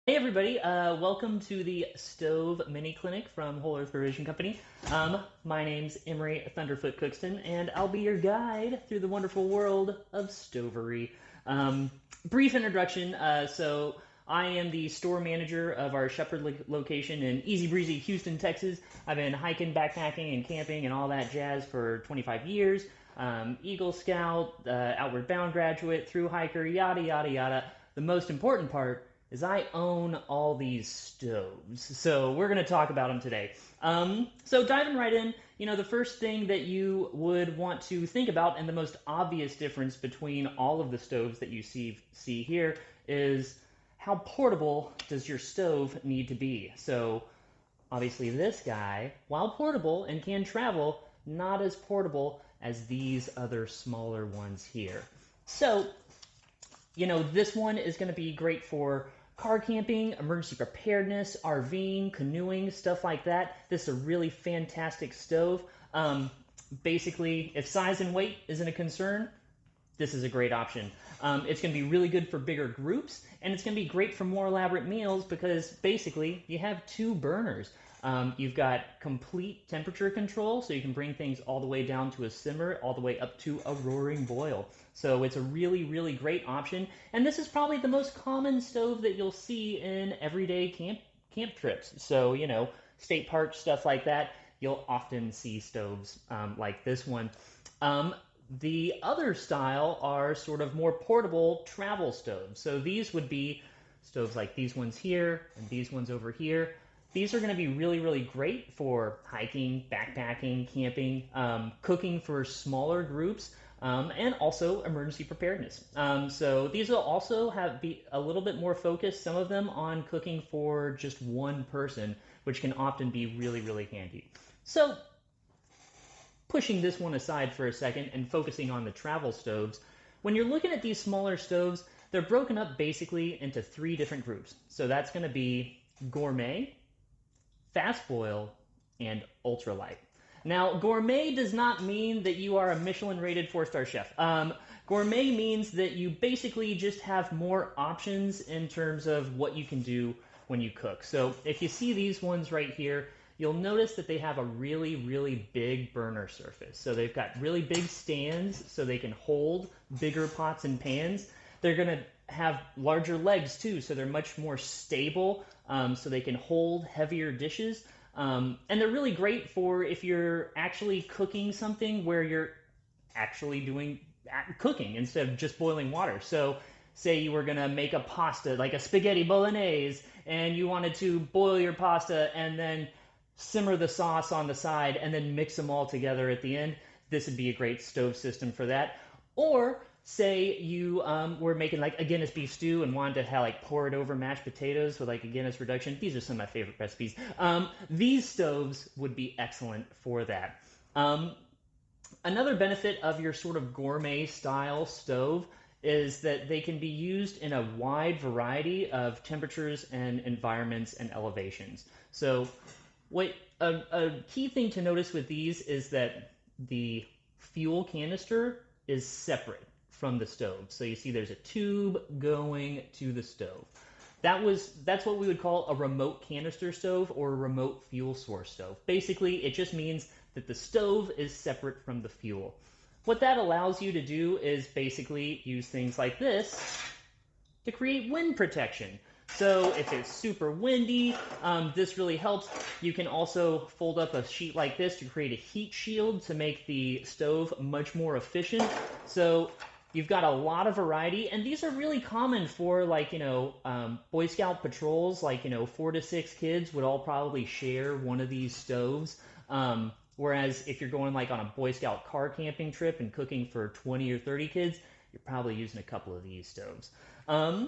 Hey everybody, welcome to the Stove Mini Clinic from Whole Earth Provision Company. My name's Emery Thunderfoot Cookston, and I'll be your guide through the wonderful world of stovery. Brief introduction, so I am the store manager of our Shepherd location in easy breezy Houston, Texas. I've been hiking, backpacking, and camping and all that jazz for 25 years. Eagle Scout, Outward Bound graduate, through hiker, yada yada yada. The most important part is I own all these stoves. So we're going to talk about them today. So diving right in, the first thing that you would want to think about, and the most obvious difference between all of the stoves that you see here, is how portable does your stove need to be? So obviously this guy, while portable and can travel, not as portable as these other smaller ones here. So this one is going to be great for car camping, emergency preparedness, RVing, canoeing, stuff like that. This is a really fantastic stove. Basically, if size and weight isn't a concern, this is a great option. It's going to be really good for bigger groups, and it's going to be great for more elaborate meals because basically you have two burners. You've got complete temperature control, so you can bring things all the way down to a simmer, all the way up to a roaring boil. So it's a really, really great option. And this is probably the most common stove that you'll see in everyday camp trips. So, state parks, stuff like that, you'll often see stoves like this one. The other style are sort of more portable travel stoves. So these would be stoves like these ones here and these ones over here. These are going to be really, really great for hiking, backpacking, camping, cooking for smaller groups, and also emergency preparedness. So these will also be a little bit more focused, some of them on cooking for just one person, which can often be really, really handy. So pushing this one aside for a second and focusing on the travel stoves, when you're looking at these smaller stoves, they're broken up basically into three different groups. So that's going to be Gourmet, Fast Boil, and Ultralight. Now, gourmet does not mean that you are a Michelin-rated four-star chef. Gourmet means that you basically just have more options in terms of what you can do when you cook. So if you see these ones right here, you'll notice that they have a really, really big burner surface. So they've got really big stands so they can hold bigger pots and pans. They're going to have larger legs too, so they're much more stable, so they can hold heavier dishes. And they're really great for if you're actually cooking something where you're actually doing cooking instead of just boiling water. So say you were going to make a pasta, like a spaghetti bolognese, and you wanted to boil your pasta and then simmer the sauce on the side and then mix them all together at the end. This would be a great stove system for that. Or say you were making like a Guinness beef stew and wanted to have, pour it over mashed potatoes with like a Guinness reduction. These are some of my favorite recipes. These stoves would be excellent for that. Another benefit of your sort of gourmet style stove is that they can be used in a wide variety of temperatures and environments and elevations. So a key thing to notice with these is that the fuel canister is separate from the stove. So you see there's a tube going to the stove. That's what we would call a remote canister stove or a remote fuel source stove. Basically, it just means that the stove is separate from the fuel. What that allows you to do is basically use things like this to create wind protection. So if it's super windy, this really helps. You can also fold up a sheet like this to create a heat shield to make the stove much more efficient. So you've got a lot of variety, and these are really common for Boy Scout patrols. 4 to 6 kids would all probably share one of these stoves. Whereas if you're going on a Boy Scout car camping trip and cooking for 20 or 30 kids, you're probably using a couple of these stoves. The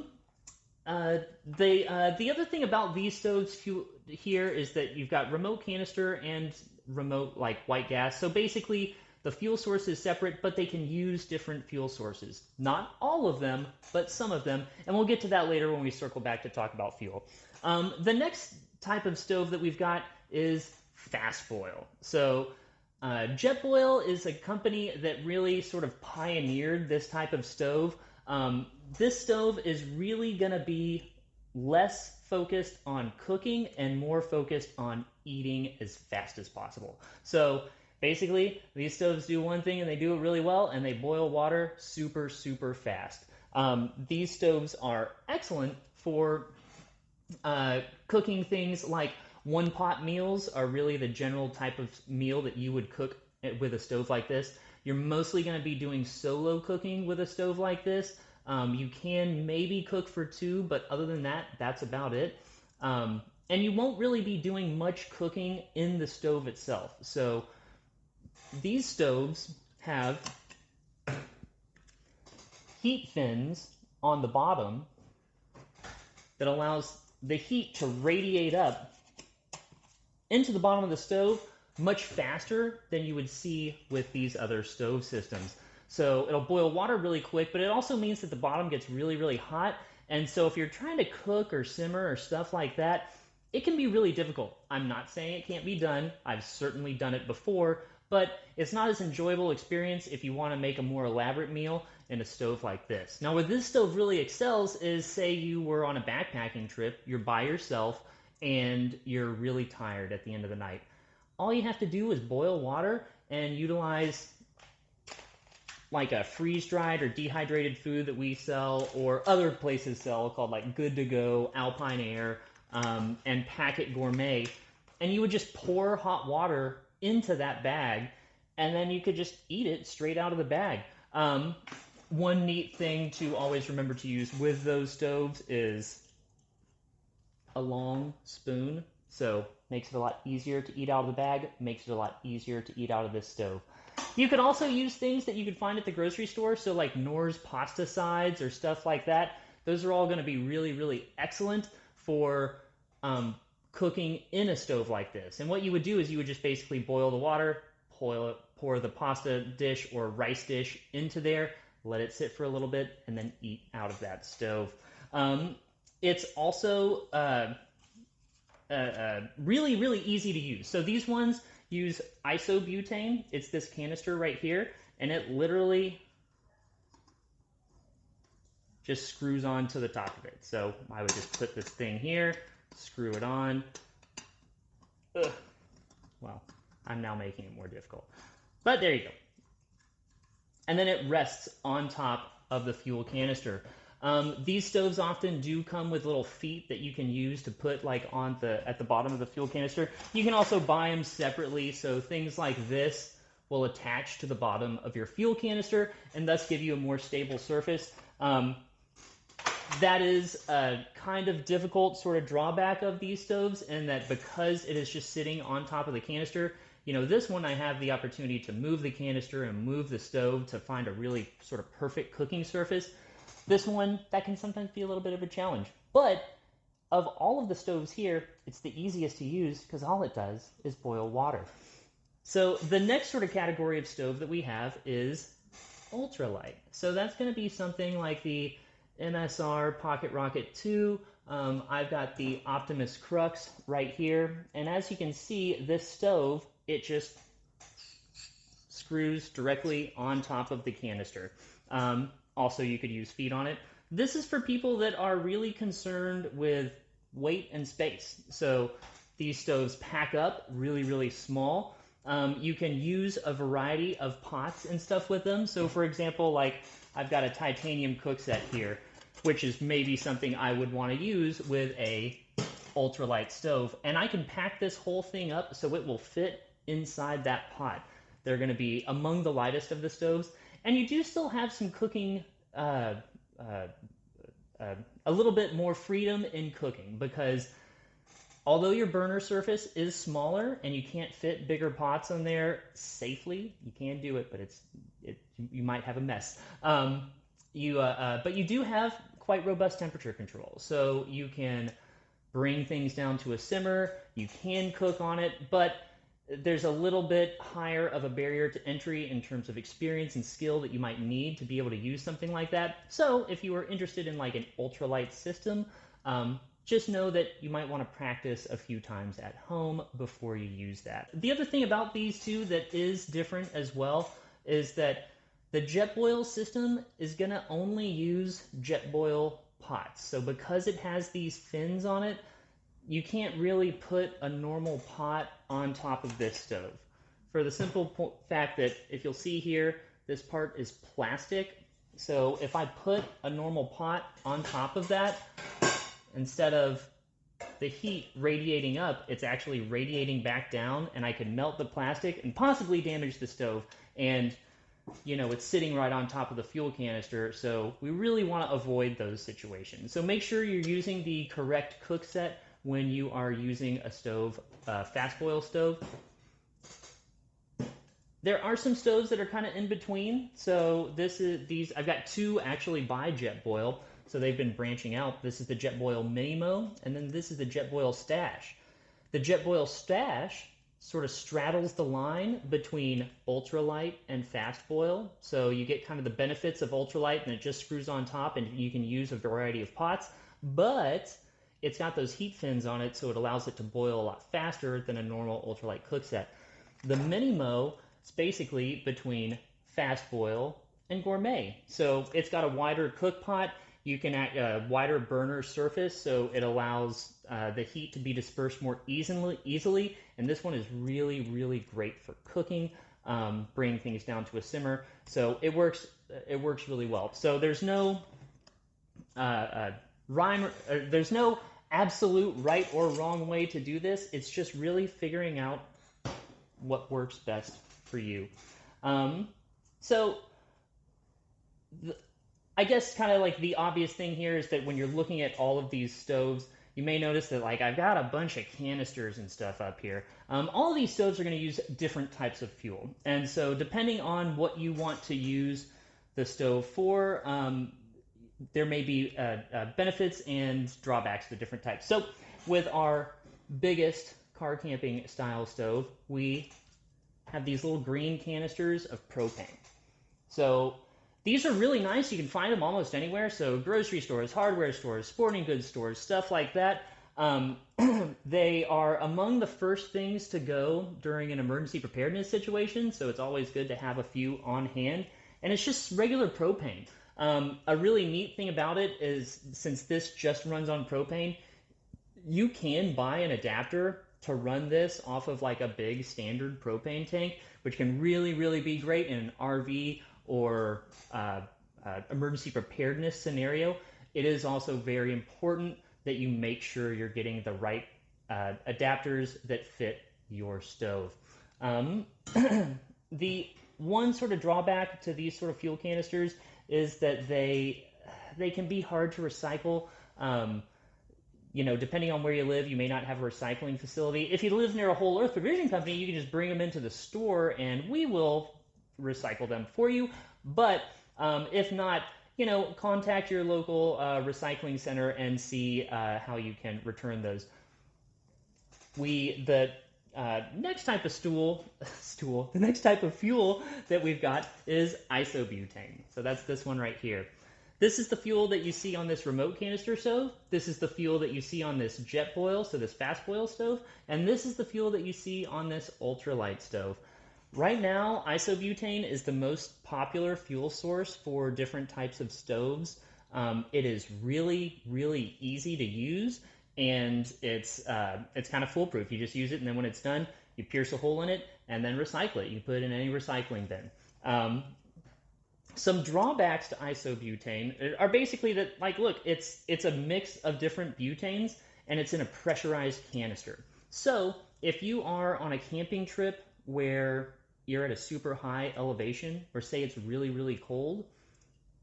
other thing about these stoves here is that you've got remote canister and remote white gas. So basically the fuel source is separate, but they can use different fuel sources. Not all of them, but some of them. And we'll get to that later when we circle back to talk about fuel. The next type of stove that we've got is Fast Boil. So Jetboil is a company that really sort of pioneered this type of stove. This stove is really going to be less focused on cooking and more focused on eating as fast as possible. So basically, these stoves do one thing and they do it really well, and they boil water super, super fast. These stoves are excellent for cooking things like one pot meals are really the general type of meal that you would cook with a stove like this. You're mostly going to be doing solo cooking with a stove like this. You can maybe cook for two, but other than that, that's about it. And you won't really be doing much cooking in the stove itself. So these stoves have heat fins on the bottom that allows the heat to radiate up into the bottom of the stove much faster than you would see with these other stove systems. So it'll boil water really quick, but it also means that the bottom gets really, really hot. And so if you're trying to cook or simmer or stuff like that, it can be really difficult. I'm not saying it can't be done. I've certainly done it before, but it's not as enjoyable experience if you want to make a more elaborate meal in a stove like this. Now, where this stove really excels is, say you were on a backpacking trip, you're by yourself, and you're really tired at the end of the night. All you have to do is boil water and utilize like a freeze-dried or dehydrated food that we sell or other places sell called like Good to Go, Alpine Air, and Packet Gourmet. And you would just pour hot water into that bag, and then you could just eat it straight out of the bag. One neat thing to always remember to use with those stoves is a long spoon. So makes it a lot easier to eat out of the bag, makes it a lot easier to eat out of this stove. You could also use things that you could find at the grocery store, so like Knorr's pasta sides or stuff like that. Those are all going to be really, really excellent for cooking in a stove like this. And what you would do is you would just basically boil the water, pour the pasta dish or rice dish into there, let it sit for a little bit, and then eat out of that stove. It's also really, really easy to use. So these ones use Isobutane. It's this canister right here, and it literally just screws on to the top of it. So I would just put this thing here, screw it on. Ugh. Well, I'm now making it more difficult. But there you go. And then it rests on top of the fuel canister. These stoves often do come with little feet that you can use to put like at the bottom of the fuel canister. You can also buy them separately, so things like this will attach to the bottom of your fuel canister and thus give you a more stable surface. That is a kind of difficult sort of drawback of these stoves, in that because it is just sitting on top of the canister, you know, this one I have the opportunity to move the canister and move the stove to find a really sort of perfect cooking surface. This one, that can sometimes be a little bit of a challenge. But of all of the stoves here, it's the easiest to use because all it does is boil water. So the next sort of category of stove that we have is ultralight. So that's going to be something like the MSR Pocket Rocket 2. I've got the Optimus Crux right here. And as you can see, this stove, it just screws directly on top of the canister. Also, you could use feet on it. This is for people that are really concerned with weight and space. So these stoves pack up really, really small. You can use a variety of pots and stuff with them. So for example, like I've got a titanium cook set here, which is maybe something I would want to use with a ultralight stove. And I can pack this whole thing up so it will fit inside that pot. They're going to be among the lightest of the stoves. And you do still have some cooking, a little bit more freedom in cooking, because although your burner surface is smaller and you can't fit bigger pots on there safely, you can do it, but you might have a mess. But you do have quite robust temperature control, so you can bring things down to a simmer. You can cook on it, but there's a little bit higher of a barrier to entry in terms of experience and skill that you might need to be able to use something like that. So if you are interested in like an ultralight system, just know that you might want to practice a few times at home before you use that. The other thing about these two that is different as well is that the Jetboil system is going to only use Jetboil pots. So because it has these fins on it, you can't really put a normal pot on top of this stove. For the simple fact that if you'll see here, this part is plastic. So if I put a normal pot on top of that, instead of the heat radiating up, it's actually radiating back down, and I could melt the plastic and possibly damage the stove. And you know, it's sitting right on top of the fuel canister, so we really want to avoid those situations. So make sure you're using the correct cook set when you are using a stove, fast boil stove. There are some stoves that are kind of in between. So I've got two actually by Jetboil, so they've been branching out. This is the Jetboil Minimo, and then this is the Jetboil Stash. The Jetboil Stash sort of straddles the line between ultralight and fast boil. So you get kind of the benefits of ultralight, and it just screws on top, and you can use a variety of pots, but it's got those heat fins on it, so it allows it to boil a lot faster than a normal ultralight cook set. The Minimo is basically between fast boil and gourmet. So it's got a wider cook pot. You can add a wider burner surface, so it allows the heat to be dispersed more easily. And this one is really, really great for cooking, bringing things down to a simmer. So it works really well. So there's no there's no absolute right or wrong way to do this. It's just really figuring out what works best for you. I guess kind of like the obvious thing here is that when you're looking at all of these stoves, you may notice that like I've got a bunch of canisters and stuff up here. All of these stoves are going to use different types of fuel. And so depending on what you want to use the stove for, there may be benefits and drawbacks to the different types. So with our biggest car camping style stove, we have these little green canisters of propane. So these are really nice. You can find them almost anywhere. So grocery stores, hardware stores, sporting goods stores, stuff like that. They are among the first things to go during an emergency preparedness situation. So it's always good to have a few on hand. And it's just regular propane. A really neat thing about it is, since this just runs on propane, you can buy an adapter to run this off of like a big standard propane tank, which can really, really be great in an RV or emergency preparedness scenario. It is also very important that you make sure you're getting the right adapters that fit your stove. The one sort of drawback to these sort of fuel canisters is that they can be hard to recycle. You know, depending on where you live, you may not have a recycling facility. If you live near a whole earth provision company, you can just bring them into the store and we will recycle them for you. But if not, you know, contact your local recycling center and see how you can return those. The next type of the next type of fuel that we've got is isobutane. So that's this one right here. This is the fuel that you see on this remote canister stove. This is the fuel that you see on this Jetboil, so this fast boil stove. And this is the fuel that you see on this ultralight stove. Right now, isobutane is the most popular fuel source for different types of stoves. It is really, really easy to use, and it's kind of foolproof. You just use it, and then when it's done, you pierce a hole in it, and then recycle it. You put it in any recycling bin. Some drawbacks to isobutane are basically that, like, look, it's a mix of different butanes, and it's in a pressurized canister. So if you are on a camping trip where you're at a super high elevation, or say it's really, really cold,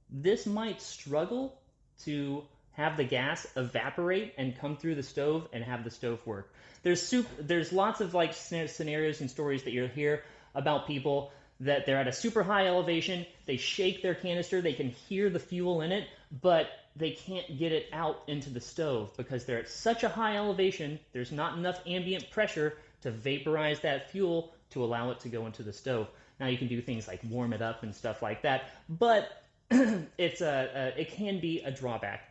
this might struggle to have the gas evaporate and come through the stove and have the stove work. There's lots of like scenarios and stories that you'll hear about people that they're at a super high elevation, they shake their canister, they can hear the fuel in it, but they can't get it out into the stove because they're at such a high elevation, there's not enough ambient pressure to vaporize that fuel to allow it to go into the stove. Now you can do things like warm it up and stuff like that, but it can be a drawback.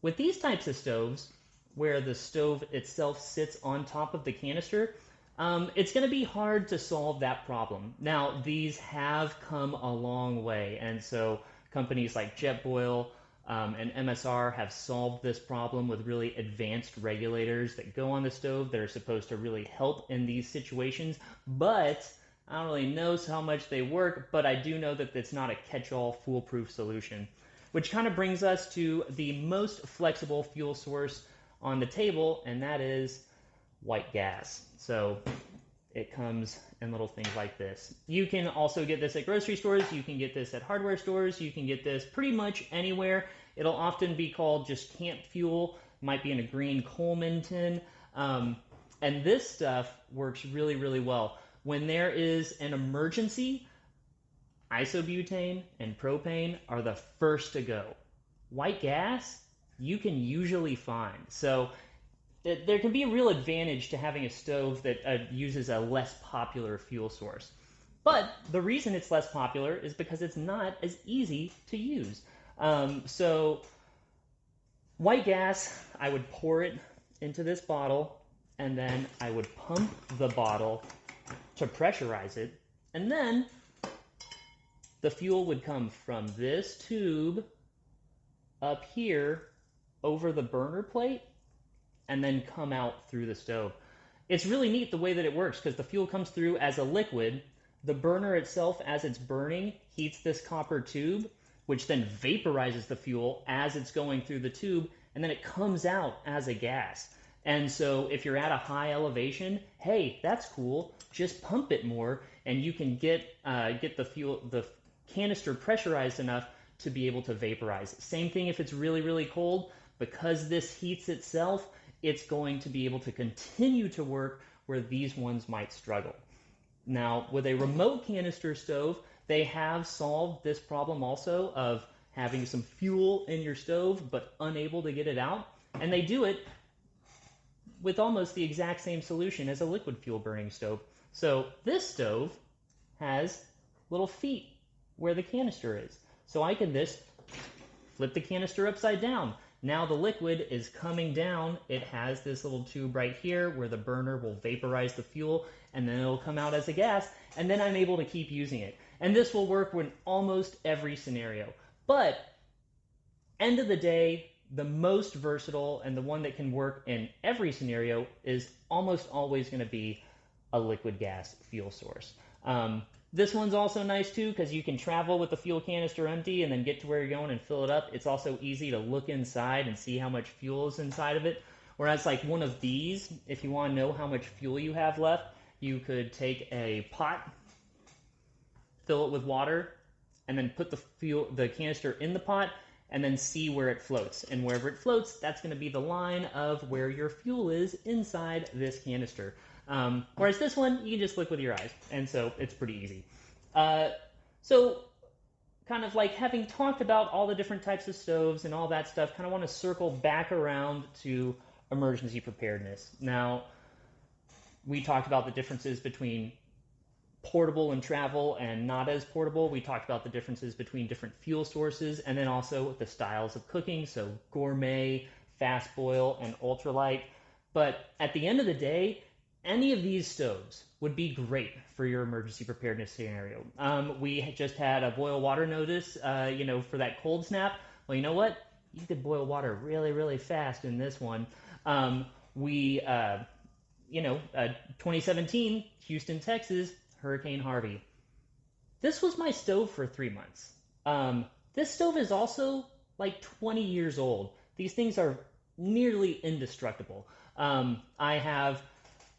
With these types of stoves, where the stove itself sits on top of the canister, it's going to be hard to solve that problem. Now, these have come a long way, and so Companies like Jetboil and MSR have solved this problem with really advanced regulators that go on the stove that are supposed to really help in these situations. But I don't really know how much they work, but I do know that it's not a catch-all foolproof solution. Which kind of brings us to the most flexible fuel source on the table, and that is white gas. So it comes in little things like this. You can also get this at grocery stores, you can get this at hardware stores, you can get this pretty much anywhere. It'll often be called just camp fuel, might be in a green Coleman tin. And this stuff works really, really well. When there is an emergency, isobutane and propane are the first to go. White gas, you can usually find. So there can be a real advantage to having a stove that uses a less popular fuel source. But the reason it's less popular is because it's not as easy to use. So white gas, I would pour it into this bottle, and then I would pump the bottle to pressurize it, and then the fuel would come from this tube up here over the burner plate and then come out through the stove. It's really neat the way that it works because the fuel comes through as a liquid. The burner itself, as it's burning, heats this copper tube, which then vaporizes the fuel as it's going through the tube, and then it comes out as a gas. And so if you're at a high elevation, hey, that's cool. Just pump it more, and you can get the canister pressurized enough to be able to vaporize. Same thing if it's really, really cold. Because this heats itself, it's going to be able to continue to work where these ones might struggle. Now, with a remote canister stove, they have solved this problem also of having some fuel in your stove but unable to get it out. And they do it with almost the exact same solution as a liquid fuel burning stove. So this stove has little feet where the canister is. So I can just flip the canister upside down. Now the liquid is coming down. It has this little tube right here where the burner will vaporize the fuel, and then it'll come out as a gas, and then I'm able to keep using it. And this will work in almost every scenario. But end of the day, the most versatile and the one that can work in every scenario is almost always going to be a liquid gas fuel source. This one's also nice too because you can travel with the fuel canister empty and then get to where you're going and fill it up. It's also easy to look inside and see how much fuel is inside of it. Whereas like one of these, if you want to know how much fuel you have left, you could take a pot, fill it with water, and then put the canister in the pot and then see where it floats. And wherever it floats, that's going to be the line of where your fuel is inside this canister. Whereas this one, you can just look with your eyes, and so it's pretty easy. So kind of like having talked about all the different types of stoves and all that stuff, kind of want to circle back around to emergency preparedness. Now, we talked about the differences between portable and travel and not as portable. We talked about the differences between different fuel sources and then also the styles of cooking, so gourmet, fast boil, and ultralight. But at the end of the day, any of these stoves would be great for your emergency preparedness scenario. We just had a boil water notice, for that cold snap. Well, you know what? You could boil water really, really fast in this one. 2017, Houston, Texas, Hurricane Harvey. This was my stove for 3 months. This stove is also like 20 years old. These things are nearly indestructible. I have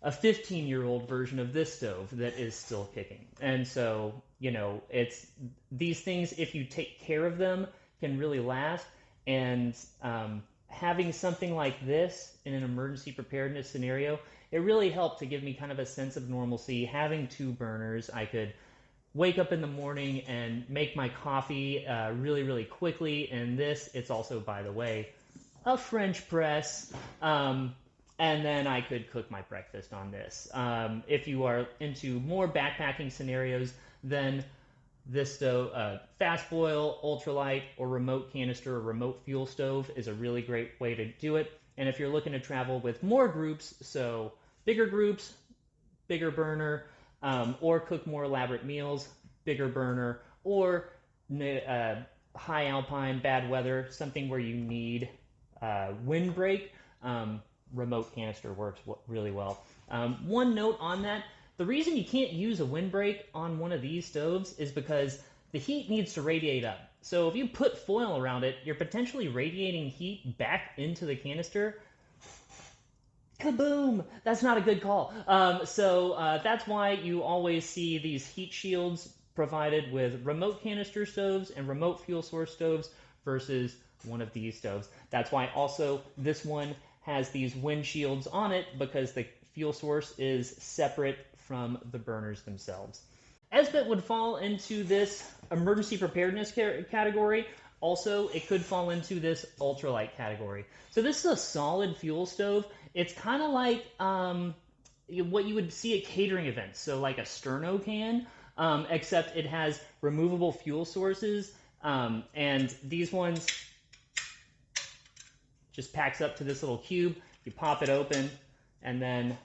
a 15-year-old version of this stove that is still kicking. And so, it's these things, if you take care of them, can really last. And having something like this in an emergency preparedness scenario, it really helped to give me kind of a sense of normalcy. Having 2 burners, I could wake up in the morning and make my coffee really, really quickly. And this, it's also, by the way, a French press. And then I could cook my breakfast on this. If you are into more backpacking scenarios, then this stove, fast boil, ultralight, or remote canister or remote fuel stove is a really great way to do it. And if you're looking to travel with more groups, so bigger groups, bigger burner, or cook more elaborate meals, bigger burner, or high alpine, bad weather, something where you need windbreak, remote canister works really well. One note on that, the reason you can't use a windbreak on one of these stoves is because the heat needs to radiate up. So if you put foil around it, you're potentially radiating heat back into the canister. Kaboom! That's not a good call. That's why you always see these heat shields provided with remote canister stoves and remote fuel source stoves versus one of these stoves. That's why also this one has these wind shields on it, because the fuel source is separate from the burners themselves. Esbit would fall into this emergency preparedness category. Also, it could fall into this ultralight category. So this is a solid fuel stove. It's kind of like what you would see at catering events. So like a sterno can, except it has removable fuel sources. And these ones just packs up to this little cube. You pop it open, and then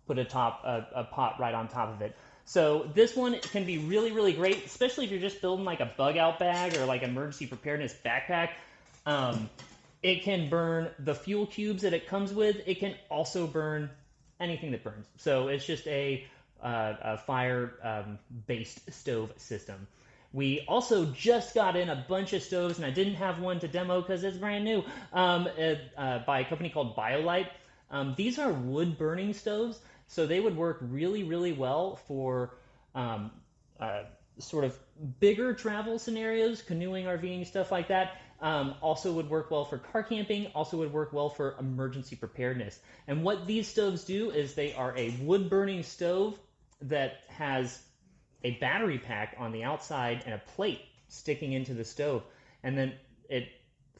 put a pot right on top of it. So this one can be really, really great, especially if you're just building like a bug out bag or like emergency preparedness backpack. It can burn the fuel cubes that it comes with. It can also burn anything that burns. So it's just a fire-based stove system. We also just got in a bunch of stoves, and I didn't have one to demo because it's brand new, by a company called BioLite. These are wood-burning stoves, so they would work really, really well for sort of bigger travel scenarios, canoeing, RVing, stuff like that. Also would work well for car camping, also would work well for emergency preparedness. And what these stoves do is they are a wood-burning stove that has a battery pack on the outside and a plate sticking into the stove. And then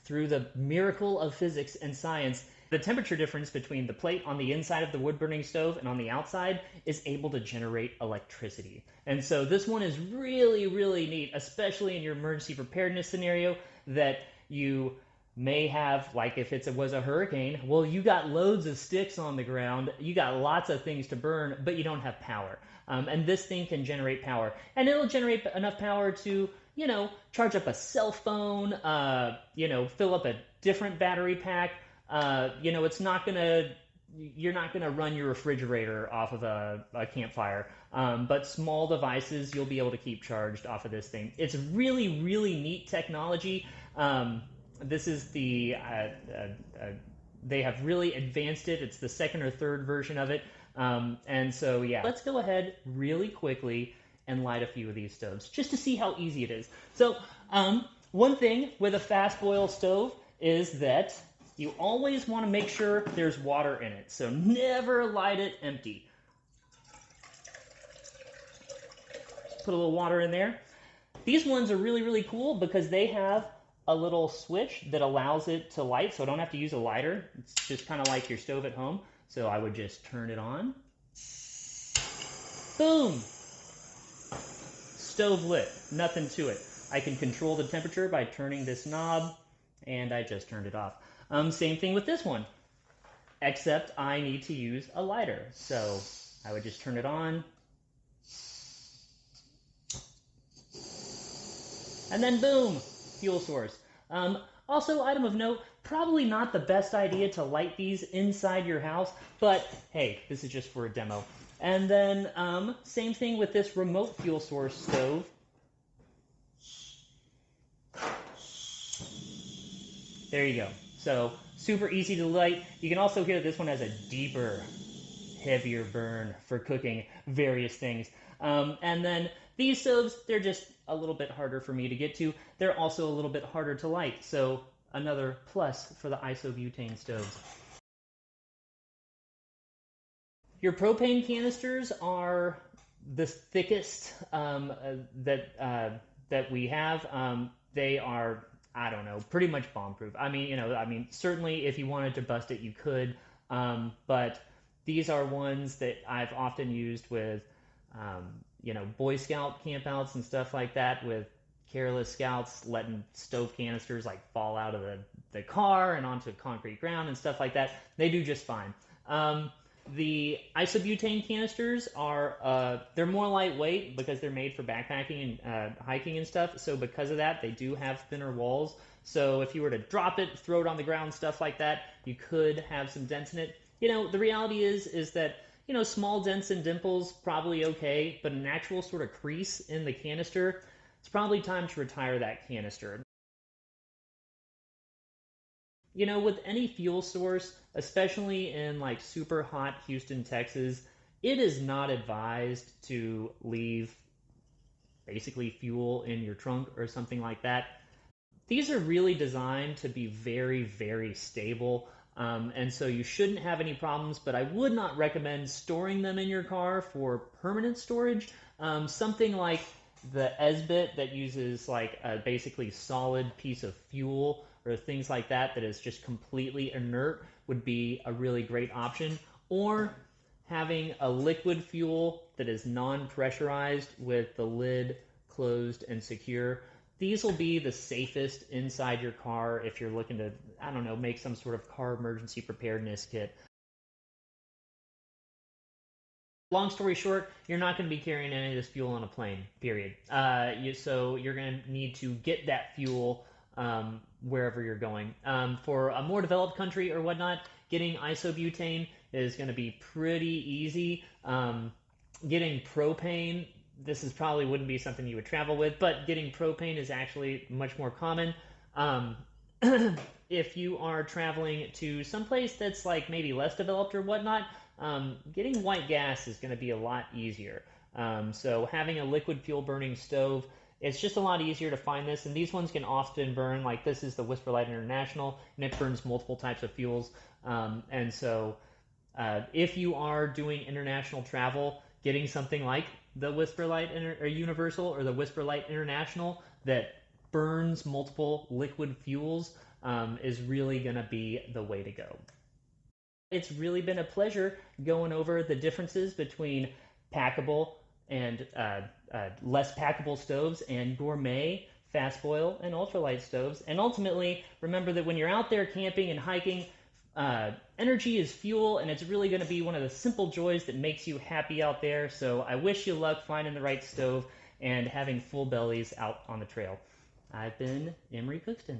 through the miracle of physics and science, the temperature difference between the plate on the inside of the wood-burning stove and on the outside is able to generate electricity. And so this one is really, really neat, especially in your emergency preparedness scenario that you may have, like if it was a hurricane, well, you got loads of sticks on the ground, you got lots of things to burn, but you don't have power. And this thing can generate power. And it'll generate enough power to, charge up a cell phone, fill up a different battery pack. It's not you're not gonna run your refrigerator off of a campfire, but small devices you'll be able to keep charged off of this thing. It's really, really neat technology. This is they have really advanced it. It's the second or third version of it. And so, yeah, let's go ahead really quickly and light a few of these stoves just to see how easy it is. So, one thing with a fast boil stove is that you always want to make sure there's water in it. So never light it empty. Put a little water in there. These ones are really, really cool because they have a little switch that allows it to light, so I don't have to use a lighter. It's just kind of like your stove at home. So I would just turn it on. Boom! Stove lit. Nothing to it. I can control the temperature by turning this knob, and I just turned it off. Same thing with this one, except I need to use a lighter. So I would just turn it on. And then boom, fuel source. Also, item of note, probably not the best idea to light these inside your house, but hey, this is just for a demo. And then same thing with this remote fuel source stove. There you go. So super easy to light. You can also hear this one has a deeper, heavier burn for cooking various things. And then these stoves, they're just a little bit harder for me to get to. They're also a little bit harder to light. So another plus for the isobutane stoves. Your propane canisters are the thickest that we have. They are, I don't know, pretty much bomb-proof. I mean, certainly if you wanted to bust it, you could. But these are ones that I've often used with, Boy Scout campouts and stuff like that, with careless scouts letting stove canisters like fall out of the car and onto concrete ground and stuff like that. They do just fine. The isobutane canisters are they're more lightweight because they're made for backpacking and hiking and stuff. So because of that, they do have thinner walls. So if you were to drop it, throw it on the ground, stuff like that, you could have some dents in it. You know, the reality is that small dents and dimples probably okay, but an actual sort of crease in the canister, it's probably time to retire that canister. With any fuel source, especially in like super hot Houston, Texas, it is not advised to leave basically fuel in your trunk or something like that. These are really designed to be very, very stable. And so you shouldn't have any problems, but I would not recommend storing them in your car for permanent storage. Something like the Esbit that uses like a basically solid piece of fuel or things like that that is just completely inert would be a really great option. Or having a liquid fuel that is non-pressurized with the lid closed and secure. These will be the safest inside your car if you're looking to, I don't know, make some sort of car emergency preparedness kit. Long story short, you're not going to be carrying any of this fuel on a plane, period. So you're going to need to get that fuel wherever you're going. For a more developed country or whatnot, getting isobutane is going to be pretty easy. Getting propane, this is probably wouldn't be something you would travel with, but getting propane is actually much more common. Um, if you are traveling to someplace that's like maybe less developed or whatnot, getting white gas is going to be a lot easier. So having a liquid fuel burning stove, it's just a lot easier to find this, and these ones can often burn, like this is the Whisperlight International, and it burns multiple types of fuels. And so if you are doing international travel, getting something like the Whisperlight Universal or the Whisperlight International that burns multiple liquid fuels is really going to be the way to go. It's really been a pleasure going over the differences between packable and less packable stoves and gourmet, fast boil, and ultralight stoves. And ultimately, remember that when you're out there camping and hiking, energy is fuel, and it's really going to be one of the simple joys that makes you happy out there. So I wish you luck finding the right stove and having full bellies out on the trail. I've been Emery Cookston.